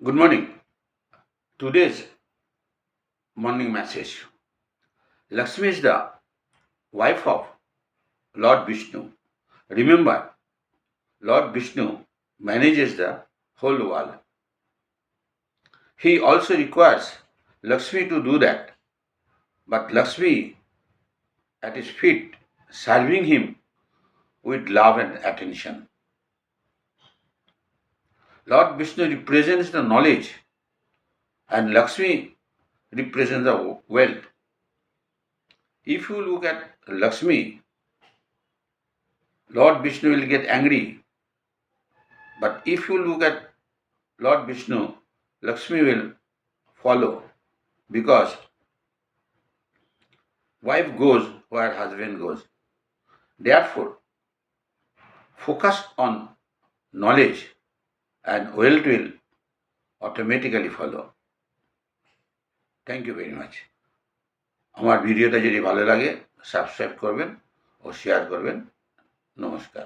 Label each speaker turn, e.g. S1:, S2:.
S1: Good morning. Today's morning message. Lakshmi is the wife of Lord Vishnu. Remember, Lord Vishnu manages the whole world. He also requires Lakshmi to do that. But Lakshmi at his feet, serving him with love and attention. Lord Vishnu represents the knowledge and Lakshmi represents the wealth. If you look at Lakshmi, Lord Vishnu will get angry. But if you look at Lord Vishnu, Lakshmi will follow because wife goes where husband goes. Therefore, focus on knowledge and wealth will automatically follow. Thank you very much. আমার ভিডিওটা যদি ভালো লাগে subscribe করবেন ও share করবেন। নমস্কার।